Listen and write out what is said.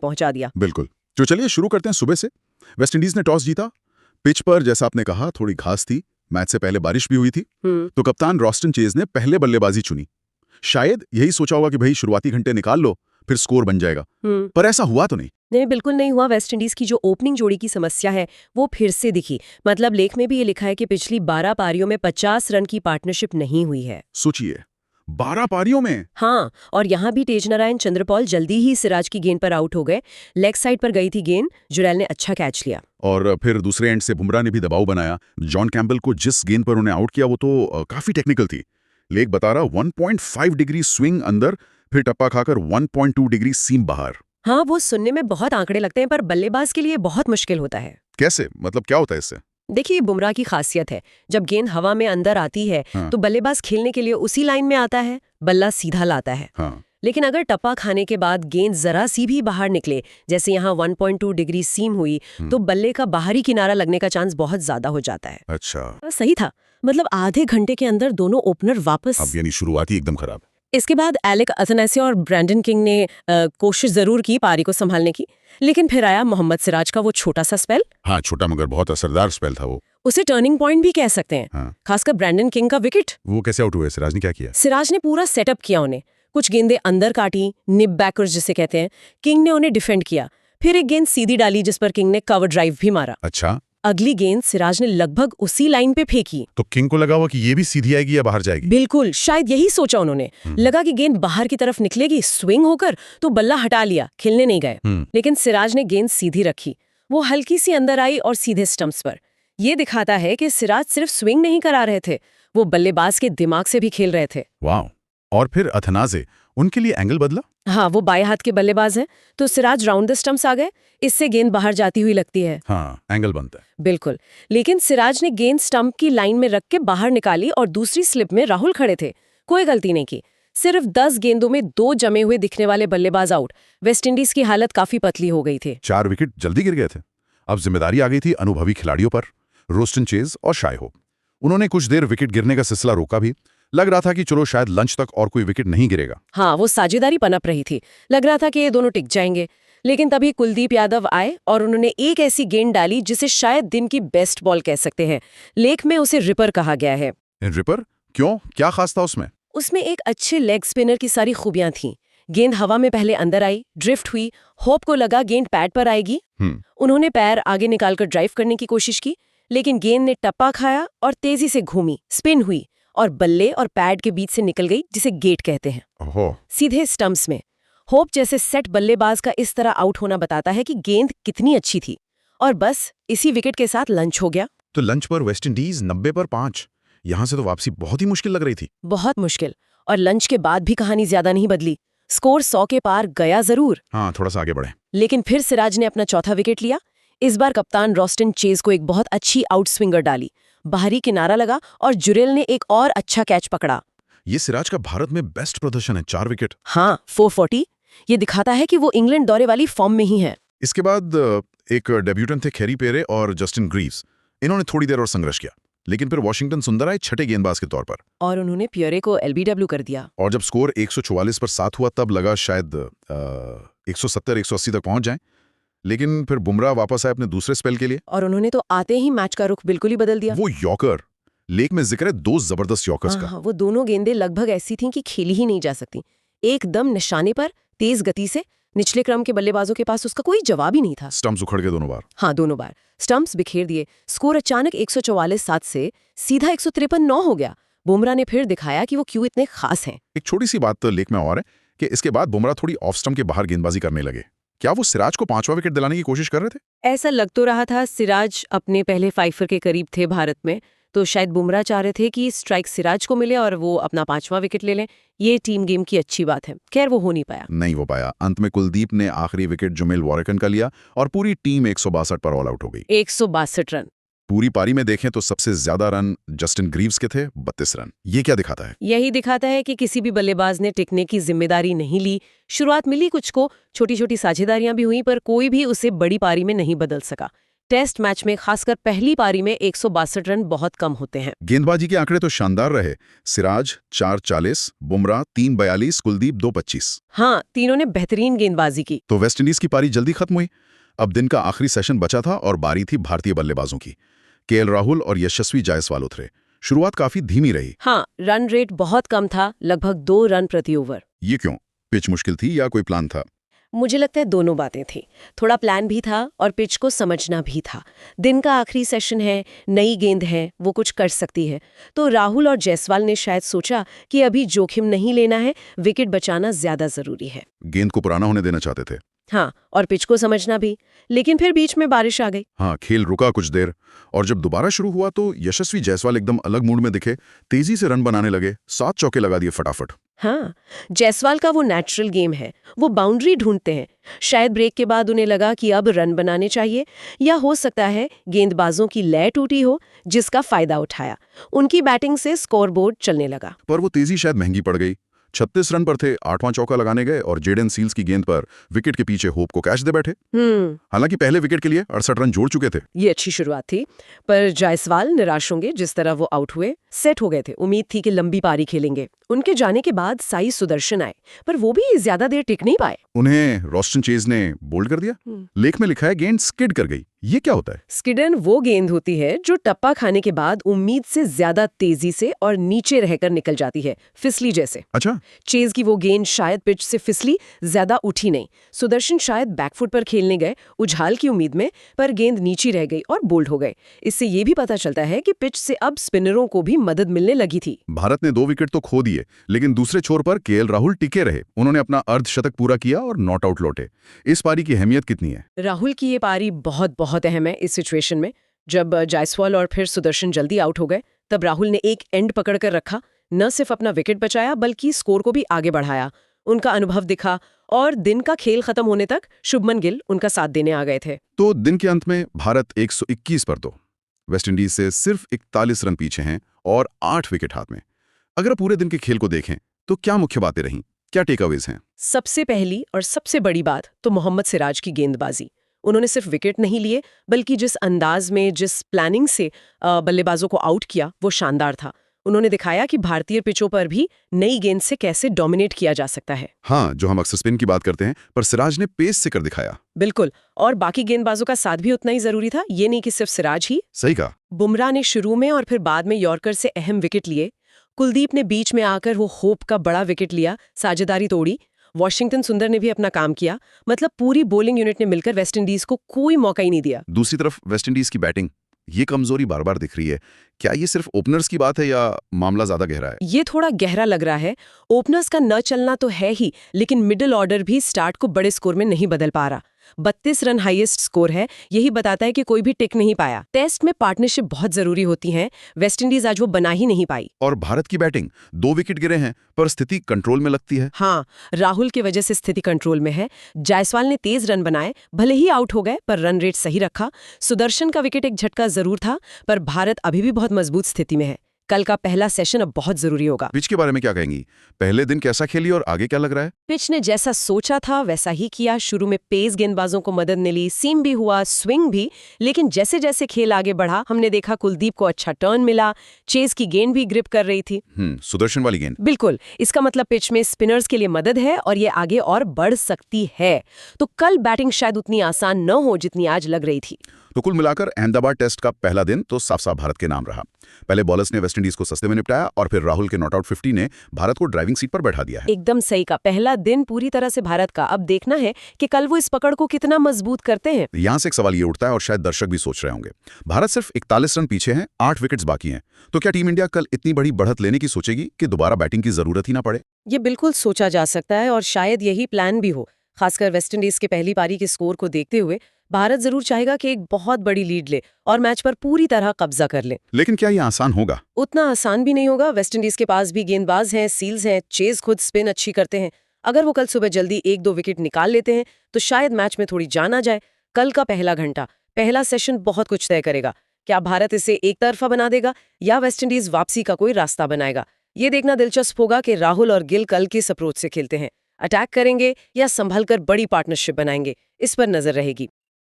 पहुंचा दिया। बिल्कुल। तो चलिए शुरू करते हैं सुबह से। वेस्टइंडीज ने टॉस जीता। पिच पर जैसा आपने कहा थोड़ी घास थी, मैच से पहले बारिश भी हुई थी, तो कप्तान रॉस्टन चेज ने पहले बल्लेबाजी चुनी। शायद यही सोचा होगा कि भाई शुरुआती घंटे निकाल लो, फिर स्कोर बन जाएगा। पर ऐसा हुआ तो नहीं। नहीं, बिल्कुल नहीं हुआ। वेस्टइंडीज की जो ओपनिंग जोड़ी की समस्या है वो फिर से दिखी। मतलब लेख में भी ये लिखा है कि पिछली 12 पारियों में 50 रन की पार्टनरशिप नहीं हुई है। सोचिए, 12 पारियों में। हाँ, और यहाँ भी तेजनारायण चंद्रपॉल जल्दी ही सिराज की गेंद पर आउट हो गए। लेग साइड पर गई थी गेंद, जुरैल ने अच्छा कैच लिया। और फिर दूसरे एंड से बुमराह ने भी दबाव बनाया। जॉन कैम्बल को जिस गेंद पर उन्हें आउट किया वो तो काफी टेक्निकल थी। लेख बता रहा 1.5 डिग्री स्विंग अंदर, फिर टप्पा खाकर 1.2 डिग्री सीम बाहर। हाँ, वो सुनने में बहुत आंकड़े लगते हैं, पर बल्लेबाज के लिए बहुत मुश्किल होता है। कैसे? मतलब क्या होता है इससे? देखिए, बुमराह की खासियत है, जब गेंद हवा में अंदर आती है तो बल्लेबाज खेलने के लिए उसी लाइन में आता है, बल्ला सीधा लाता है। लेकिन अगर टप्पा खाने के बाद गेंद जरा सी भी बाहर निकले, जैसे यहाँ 1.2 डिग्री सीम हुई, तो बल्ले का बाहरी किनारा लगने का चांस बहुत ज्यादा हो जाता है। अच्छा, सही था। मतलब आधे घंटे के अंदर दोनों ओपनर वापस। अब यानी शुरुआत ही एकदम खराब। इसके बाद एलेक अथनासिया और ब्रैंडन किंग ने कोशिश जरूर की पारी को संभालने की, लेकिन फिर आया मोहम्मद सिराज का वो छोटा सा स्पेल। हाँ, छोटा मगर बहुत असरदार स्पेल था वो। उसे टर्निंग पॉइंट भी कह सकते हैं। खासकर ब्रैंडन किंग का विकेट। वो कैसे आउट हुए? सिराज ने क्या किया? सिराज ने पूरा सेटअप किया उन्हें। कुछ गेंदें अंदर काटी, निप बैकर्स जिसे कहते हैं। किंग ने उन्हें डिफेंड किया। फिर एक गेंद सीधी डाली जिस पर किंग ने कवर ड्राइव भी मारा। अच्छा। अगली गेंद सिराज ने लगभग उसी लाइन पे फेंकी। तो किंग को लगा हुआ कि ये भी सीधी आएगी या बाहर जाएगी? बिल्कुल, शायद यही सोचा उन्होंने। लगा कि गेंद बाहर की तरफ निकलेगी स्विंग होकर, तो बल्ला हटा लिया, खेलने नहीं गए। लेकिन सिराज ने गेंद सीधी रखी। वो हल्की सी अंदर आई और सीधे स्टंप्स पर। ये दिखाता है कि सिराज सिर्फ स्विंग नहीं करा रहे थे, वो बल्लेबाज के दिमाग से भी खेल रहे थे। वाह। और फिर अथनाजे, उनके लिए एंगल बदला? हाँ, वो बाएं हाथ के बल्लेबाज हैं, तो सिराज राउंड द स्टंप्स आ गए। इससे गेंद बाहर जाती हुई लगती है। हाँ, एंगल बनता है। बिल्कुल। लेकिन सिराज ने गेंद स्टंप की लाइन में रख के बाहर निकाली और दूसरी स्लिप में राहुल खड़े थे। कोई गलती नहीं की। सिर्फ 10 गेंदों में 2 जमे हुए दिखने वाले बल्लेबाज आउट। वेस्टइंडीज की हालत काफी पतली हो गई थी। 4 विकेट जल्दी गिर गए थे। अब जिम्मेदारी आ गई थी अनुभवी खिलाड़ियों पर, रोस्टन चेज और शाय होप। उन्होंने कुछ देर विकेट गिरने का सिलसिला रोका भी। लग रहा था कि चलो शायद लंच तक और कोई विकेट नहीं गिरेगा। हाँ, वो साझेदारी पनप रही थी। लग रहा था कि ये दोनों टिक जाएंगे। लेकिन तभी कुलदीप यादव आए और उन्होंने एक ऐसी गेंद डाली जिसे शायद दिन की बेस्ट बॉल कह सकते हैं। लेख में उसे रिपर कहा गया है। रिपर? क्यों? क्या खास था उसमें? उसमें एक अच्छे लेग स्पिनर की सारी खूबियां थीं। गेंद हवा में पहले अंदर आई, ड्रिफ्ट हुई, होप को लगा गेंद पैड पर आएगी। उन्होंने पैर आगे निकालकर ड्राइव करने की कोशिश की, लेकिन गेंद ने टप्पा खाया और तेजी से घूमी, स्पिन हुई और बल्ले और पैड के बीच से निकल गई, जिसे गेट कहते हैं, सीधे स्टंप्स में। होप जैसे सेट बल्लेबाज का इस तरह आउट होना बताता है कि गेंद कितनी अच्छी थी। और बस इसी विकेट के साथ लंच हो गया। तो लंच पर वेस्टइंडीज 90 पर 5। यहां से तो वापसी बहुत ही मुश्किल लग रही थी। बहुत मुश्किल। और लंच के बाद भी कहानी ज्यादा नहीं बदली। स्कोर 100 के पार गया जरूर। हाँ, थोड़ा सा आगे बढ़े। लेकिन फिर सिराज ने अपना चौथा विकेट लिया। इस बार कप्तान रॉस्टन चेज को एक बहुत अच्छी आउट स्विंगर डाली। बाहरी किनारा लगा और जुरेल ने एक और अच्छा कैच पकड़ा। ये सिराज का भारत में बेस्ट प्रदर्शन है, 4 विकेट। हाँ, 440। ये दिखाता है कि वो इंग्लैंड दौरे वाली फॉर्म में ही है। इसके बाद एक डेब्यूटेंट थे खेरी पेरे और जस्टिन ग्रीव्स। इन्होंने थोड़ी देर और संघर्ष किया, लेकिन फिर वॉशिंगटन सुंदर आए छठे गेंदबाज के तौर पर और उन्होंने पियरे को एलबीडब्ल्यू कर दिया। और जब स्कोर 144 पर 7 हुआ तब लगा शायद 170-180 तक पहुंच जाएं। लेकिन फिर बुमराह वापस आए अपने दूसरे स्पेल के लिए और उन्होंने तो आते ही मैच का रुख बिल्कुल ही बदल दिया। वो यॉर्कर, लेख में जिक्र है 2 जबरदस्त यॉर्कर्स का। वो दोनों गेंदें लगभग ऐसी थीं कि खेली ही नहीं जा सकती। एकदम निशाने पर, तेज गति से। निचले क्रम के बल्लेबाजों के पास उसका कोई जवाब ही नहीं था। स्टंप्स उखड़ गए दोनों बार। हाँ, दोनों बार स्टंप्स बिखेर दिए। स्कोर अचानक 144-7 से सीधा 153-9 हो गया। बुमराह ने फिर दिखाया कि वो क्यों इतने खास हैं। एक छोटी सी बात तो लेख में और है कि इसके बाद बुमराह थोड़ी ऑफ स्टंप के बाहर गेंदबाजी करने लगे। क्या वो सिराज को 5वां विकेट दिलाने की कोशिश कर रहे थे? ऐसा लग तो रहा था। सिराज अपने पहले फाइफर के करीब थे भारत में, तो शायद बुमराह चाह रहे थे कि स्ट्राइक सिराज को मिले और वो अपना 5वां विकेट ले लें। ये टीम गेम की अच्छी बात है। खैर, वो हो नहीं पाया। अंत में कुलदीप ने आखिरी विकेट जुमेल वॉरेकन का लिया और पूरी टीम 162 पर ऑल आउट हो गई। 162 रन। पूरी पारी में देखें तो सबसे ज्यादा रन जस्टिन ग्रीव्स के थे, 32 रन। ये क्या दिखाता है? यही दिखाता है कि किसी भी बल्लेबाज ने टिकने की जिम्मेदारी नहीं ली। शुरुआत मिली कुछ को, छोटी छोटी साझेदारियां भी हुई, पर कोई भी उसे बड़ी पारी में नहीं बदल सका। टेस्ट मैच में खासकर पहली पारी में 162 रन बहुत कम होते हैं। गेंदबाजी के आंकड़े तो शानदार रहे। सिराज 440, बुमराह 342, कुलदीप 225। हाँ, तीनों ने बेहतरीन गेंदबाजी की। तो वेस्टइंडीज की पारी जल्दी खत्म हुई। अब दिन का आखिरी सेशन बचा था और बारी थी भारतीय बल्लेबाजों की। केएल राहुल और यशस्वी जायसवाल उतरे। शुरुआत काफी धीमी रही। हाँ, रन रेट बहुत कम था, लगभग 2 रन प्रति ओवर। ये क्यों? पिच मुश्किल थी या कोई प्लान था? मुझे लगता है दोनों बातें थी। थोड़ा प्लान भी था और पिच को समझना भी था। दिन का आखिरी सेशन है, नई गेंद है, वो कुछ कर सकती है। तो राहुल और जायसवाल ने शायद सोचा कि अभी जोखिम नहीं लेना है, विकेट बचाना ज्यादा जरूरी है। गेंद को पुराना होने देना चाहते थे। हाँ, और पिच को समझना भी। लेकिन फिर बीच में बारिश आ गई। हाँ, खेल रुका कुछ देर और जब दोबारा शुरू हुआ तो यशस्वी जायसवाल एकदम अलग मूड में दिखे। तेजी से रन बनाने लगे, 7 चौके लगा दिए फटाफट। हाँ, जायसवाल का वो नेचुरल गेम है, वो बाउंड्री ढूंढते हैं। शायद ब्रेक के बाद उन्हें लगा कि अब रन बनाने चाहिए, या हो सकता है गेंदबाजों की लय टूटी हो, जिसका फायदा उठाया। उनकी बैटिंग से स्कोरबोर्ड चलने लगा। पर वो तेजी शायद महंगी पड़ गई। 36 रन पर थे, 8वां चौका लगाने गए और जेडन सील्स की गेंद पर विकेट के पीछे होप को कैच दे बैठे। हालांकि पहले विकेट के लिए 68 रन जोड़ चुके थे। ये अच्छी शुरुआत थी, पर जायसवाल निराश होंगे जिस तरह वो आउट हुए। सेट हो गए थे, उम्मीद थी कि लंबी पारी खेलेंगे। उनके जाने के बाद साई सुदर्शन आए, पर वो भी ज्यादा देर टिक नहीं पाए। उन्हें रॉस्टन चेज ने बोल्ड कर दिया। लेख में लिखा है गेंद स्किड कर गई। ये क्या होता है? स्किडन वो गेंद होती है जो टप्पा खाने के बाद उम्मीद से ज्यादा तेजी से और नीचे रहकर निकल जाती है, फिसली जैसे। अच्छा। चेज की वो गेंद शायद पिच से फिसली, ज्यादा उठी नहीं। सुदर्शन शायद बैकफुट पर खेलने गए उछाल की उम्मीद में, पर गेंद नीचे रह गई और बोल्ड हो गए। इससे ये भी पता चलता है कि पिच से अब स्पिनरों को भी मदद मिलने लगी थी। भारत ने 2 विकेट तो खो दिए, लेकिन दूसरे छोर पर केएल राहुल टिके रहे। उन्होंने अपना अर्धशतक पूरा किया और नॉट आउट लौटे। इस पारी की अहमियत कितनी है? राहुल की ये पारी बहुत अहम है इस सिचुएशन में। जब जायसवाल और फिर सुदर्शन जल्दी आउट हो गए, तब राहुल ने एक एंड पकड़कर रखा। न सिर्फ अपना विकेट बचाया, बल्कि स्कोर को भी आगे बढ़ाया। उनका अनुभव दिखा और दिन का खेल खत्म होने तक शुभमन गिल उनका साथ देने आ गए थे। तो दिन के अंत में भारत 121 पर तो वेस्टइंडीज से सिर्फ 41 रन पीछे हैं और 8 विकेट हाथ में। अगर पूरे दिन के खेल को देखें तो क्या मुख्य बातें रहीं, क्या टेकअवेज हैं? सबसे पहली और सबसे बड़ी बात तो मोहम्मद सिराज की गेंदबाजी। उन्होंने सिर्फ विकेट नहीं लिए, बल्कि जिस अंदाज में, जिस प्लानिंग से बल्लेबाजों को आउट किया, वो शानदार था। उन्होंने दिखाया कि भारतीय पिचों पर भी नई गेंद से कैसे डोमिनेट किया जा सकता है। हाँ, जो हम अक्सर स्पिन की बात करते हैं, पर सिराज ने पेस से कर दिखाया। बिल्कुल, और बाकी गेंदबाजों का साथ भी उतना ही जरूरी था। ये नहीं कि सिर्फ सिराज ही। सही कहा। बुमराह ने शुरू में और फिर बाद में यॉर्कर से अहम विकेट लिए। कुलदीप ने बीच में आकर वो होप का बड़ा विकेट लिया, साझेदारी तोड़ी। वॉशिंगटन सुंदर ने भी अपना काम किया। मतलब पूरी बॉलिंग यूनिट ने मिलकर वेस्टइंडीज को कोई मौका ही नहीं दिया। दूसरी तरफ वेस्टइंडीज की बैटिंग, ये कमजोरी बार बार दिख रही है। क्या ये सिर्फ ओपनर्स की बात है या मामला ज्यादा गहरा है? ये थोड़ा गहरा लग रहा है। ओपनर्स का न चलना तो है ही, लेकिन मिडिल ऑर्डर भी स्टार्ट को बड़े स्कोर में नहीं बदल पा रहा। 32 रन हाईएस्ट स्कोर है, यही बताता है कि कोई भी टिक नहीं पाया। टेस्ट में पार्टनरशिप बहुत जरूरी होती है, वेस्टइंडीज आज वो बना ही नहीं पाई। और भारत की बैटिंग, 2 विकेट गिरे हैं पर स्थिति कंट्रोल में लगती है। हाँ, राहुल की वजह से स्थिति कंट्रोल में है। जायसवाल ने तेज रन बनाए, भले ही आउट हो गए पर रन रेट सही रखा। सुदर्शन का विकेट एक झटका जरूर था, पर भारत अभी भी बहुत मजबूत स्थिति में है। कल का पहला सेशन अब बहुत जरूरी होगा। पिच के बारे में क्या कहेंगी? पहले दिन कैसा खेली और आगे क्या लग रहा है? पिच ने जैसा सोचा था वैसा ही किया। शुरू में पेस गेंदबाजों को मदद मिली, सीम भी हुआ, स्विंग भी। लेकिन जैसे जैसे खेल आगे बढ़ा, हमने देखा कुलदीप को अच्छा टर्न मिला, चेज की गेंद भी ग्रिप कर रही थी। सुदर्शन वाली गेंद। बिल्कुल, इसका मतलब पिच में स्पिनर्स के लिए मदद है और ये आगे और बढ़ सकती है। तो कल बैटिंग शायद उतनी आसान न हो जितनी आज लग रही थी। तो कुल मिलाकर अहमदाबाद टेस्ट का पहला दिन तो साफ साफ भारत के नाम रहा। पहले बॉलर्स ने वेस्टइंडीज को सस्ते में निपटाया और फिर राहुल के नॉट आउट 50 ने भारत को ड्राइविंग सीट पर बैठा दिया है। एकदम सही का पहला दिन पूरी तरह से भारत का। अब देखना है कि कल वो इस पकड़ को कितना मजबूत करते हैं। यहाँ से एक सवाल ये उठता है और शायद दर्शक भी सोच रहे होंगे, भारत सिर्फ 41 रन पीछे है, 8 विकेट्स बाकी हैं, तो क्या टीम इंडिया कल इतनी बड़ी बढ़त लेने की सोचेगी कि दोबारा बैटिंग की जरूरत ही ना पड़े? ये बिल्कुल सोचा जा सकता है और शायद यही प्लान भी हो। खासकर वेस्टइंडीज के पहली पारी के स्कोर को देखते हुए भारत जरूर चाहेगा कि एक बहुत बड़ी लीड ले और मैच पर पूरी तरह कब्जा कर ले। लेकिन क्या ये आसान होगा? उतना आसान भी नहीं होगा। वेस्टइंडीज के पास भी गेंदबाज हैं, सील्स हैं, चेज खुद स्पिन अच्छी करते हैं। अगर वो कल सुबह जल्दी 1-2 विकेट निकाल लेते हैं तो शायद मैच में थोड़ी जान आ जाए। कल का पहला घंटा, पहला सेशन बहुत कुछ तय करेगा। क्या भारत इसे एक तरफा बना देगा या वेस्टइंडीज वापसी का कोई रास्ता बनाएगा? ये देखना दिलचस्प होगा कि राहुल और गिल कल किस अप्रोच से खेलते हैं। अटैक करेंगे या संभल कर बड़ी पार्टनरशिप बनाएंगे, इस पर नजर रहेगी।